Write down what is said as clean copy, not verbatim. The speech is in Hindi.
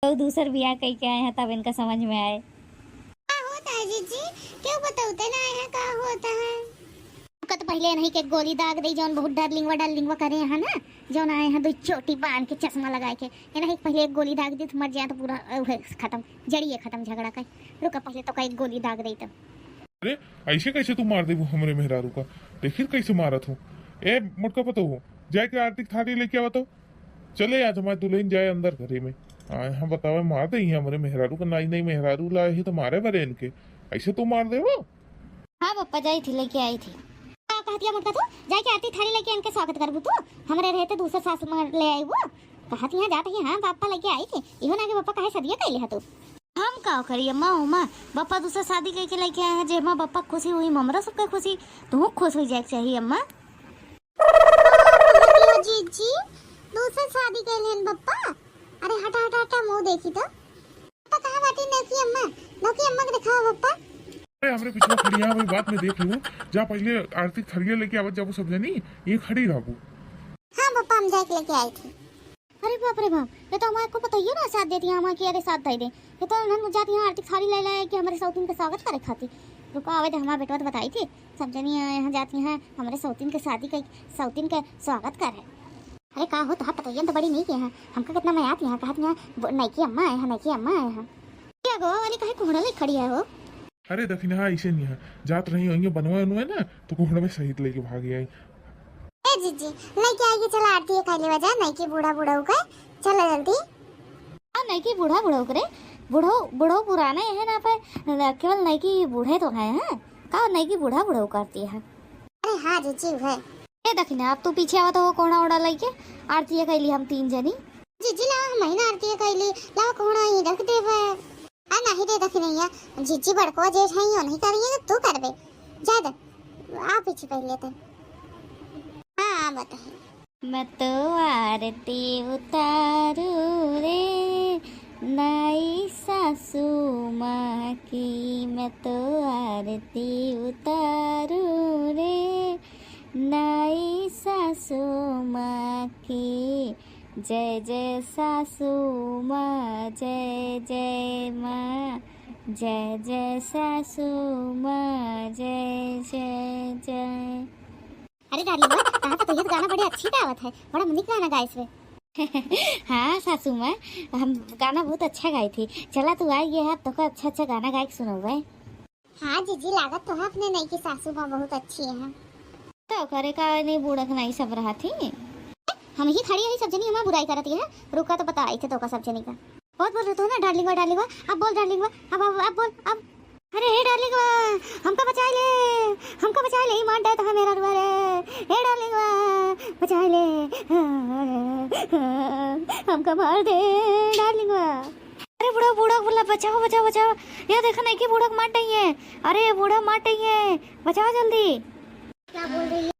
तो दूसर बियाह कई के आए हैं तब इनका समझ में आए। क्या होता है जीजी? क्यों बताते ना है क्या होता है? का तो पहले नहीं के गोली दाग दई जौन बहुत डरलिंगवा करे हैं ना, जौन आए हैं दो चोटी बांध के चश्मा लगाए के ये नहीं पहले एक गोली दाग दी तो मर जाए तो पूरा खत्म, जड़िए खत्म झगड़ा का। रुका पहले तो कई गोली दाग दई तब। अरे ऐसे कैसे तू मार दे वो हमरे मेहरारू का? देखिए कैसे मारत हूँ। ए मुटका पतो हो जाए के आरती थाली लेके आवत हो। चले आज हमारे दुल्हन जाए अंदर घरे में। हाँ बताओ मार दे हमारे मेहरारू का? नहीं नहीं मेहरारू लाए ही तो मारे बरे इनके। ऐसे तू मार दे वो? हाँ पप्पा जाई थी लेके आई थी। कहतिया मुटका तो जाके आरती थाली लेके इनके स्वागत करबू तू हमरे रहते दूसरे सास में ले आई वो कहती है जाते ही। हाँ पापा लेके आई थी इवन आगे पापा कहे सदिया कैले है तू। हम का करिए अम्मा उमा पापा दूसरा शादी करके लेके आए हैं जे माँ पापा खुशी हुई ममरा सबके खुशी तू खुश हो जाए चाहिए अम्मा। जीजी दूसरे शादी कैले हैं पापा? अरे हटा हटा हटा मुंह देखी तो पापा कहां बाटी नौकी अम्मा के दिखाओ पापा। अरे हमरे पिछला खड़िया वही बात में देख लूँ। जा पहले आरती थरिया लेके आवत जाबू सब जनी ये खड़ी रहबू। हाँ पापा हम जाके लेके आई थी। अरे बाप रे बाप ये तो हमारे को पता ही ना साथ देती है हमारे अरे साथ दे दे ये तो हम जाती हैं आरती थाली ले लाए कि हमारे सौतीन का स्वागत करे खाती। रुको आवे तो हमारा बेटवा तो बताई थी सब जनी यहाँ जाती हैं हमारे सौतीन के शादी का सौतीन का स्वागत करे। अरे का हो तो पता तो बड़ी नहीं किया है हमका कितना मैं आती यहाँ कहती यहाँ नईकी अम्मा आए हैं नईकी अम्मा आए हैं क्या गोवा वाली कहे कुहड़ा ले खड़ी है वो। अरे दखिन हाँ ऐसे नहीं है जात रही होंगे बनवा है ना तो कुहड़ में सहित लेके भागी आई। ए जीजी लेके आएगी चला आरती खाली वजह नहीं कि बूढ़ा बूढ़ा का चला जल्दी। हाँ नहीं कि बूढ़ा बूढ़ा करे बूढ़ो पुराने है ना पे केवल नहीं कि बूढ़े तो है का नहीं कि बूढ़ा बूढ़ा करती है। अरे हाँ जीजी है ए दखिन अब तू पीछे आवा तो कोड़ा ओड़ा लेके आरती कैली हम तीन जनी। जीजी ला महीना आरती कैली ला कोड़ा ही रख देवे आ नहीं दे दखिनैया जीजी बड़को जेठ है यो नहीं करिए तू करबे जा दे आ पीछे पहले तो। हाँ बता मैं तो आरती उतारू रे नई सासू माँ की मैं तो आरती उतारू रे नई सासू माँ की जय जय सासू माँ जय जय माँ जय जय सासू माँ जय जय जय। अरे डार्लिंग कहाँ तो ये गाना बड़ी अच्छी गावत है बड़ा मनिक गाना गाए इसमें। हाँ सासू माँ हम गाना बहुत अच्छा गाई थी चला तू आई ये तो अच्छा अच्छा गाना गा के सुनोगे। हाँ जीजी लागत तो है अपने नई की सासू माँ बहुत अच्छी है तो करे का नहीं बूढ़क नहीं सब रहा थी हम ही खड़ी है सब जनी हमारी बुराई करती है। रुका तो बता आई थे तो का सब जनी का बहुत बोल रहे थे ना डार्लिंग अब बोल डार्लिंग अब बोल अब। अरे हे डार्लिंग हमका बचा ले मान दे तो मेरा रे हे डार्लिंग बचा ले हमका मार दे डार्लिंग। अरे बूढ़ा बूढ़ा बोला बचाओ बचाओ बचाओ ये देखो नहीं कि बूढ़ा मार रही है। अरे बूढ़ा मार रही है बचाओ जल्दी। क्या बोल रही है?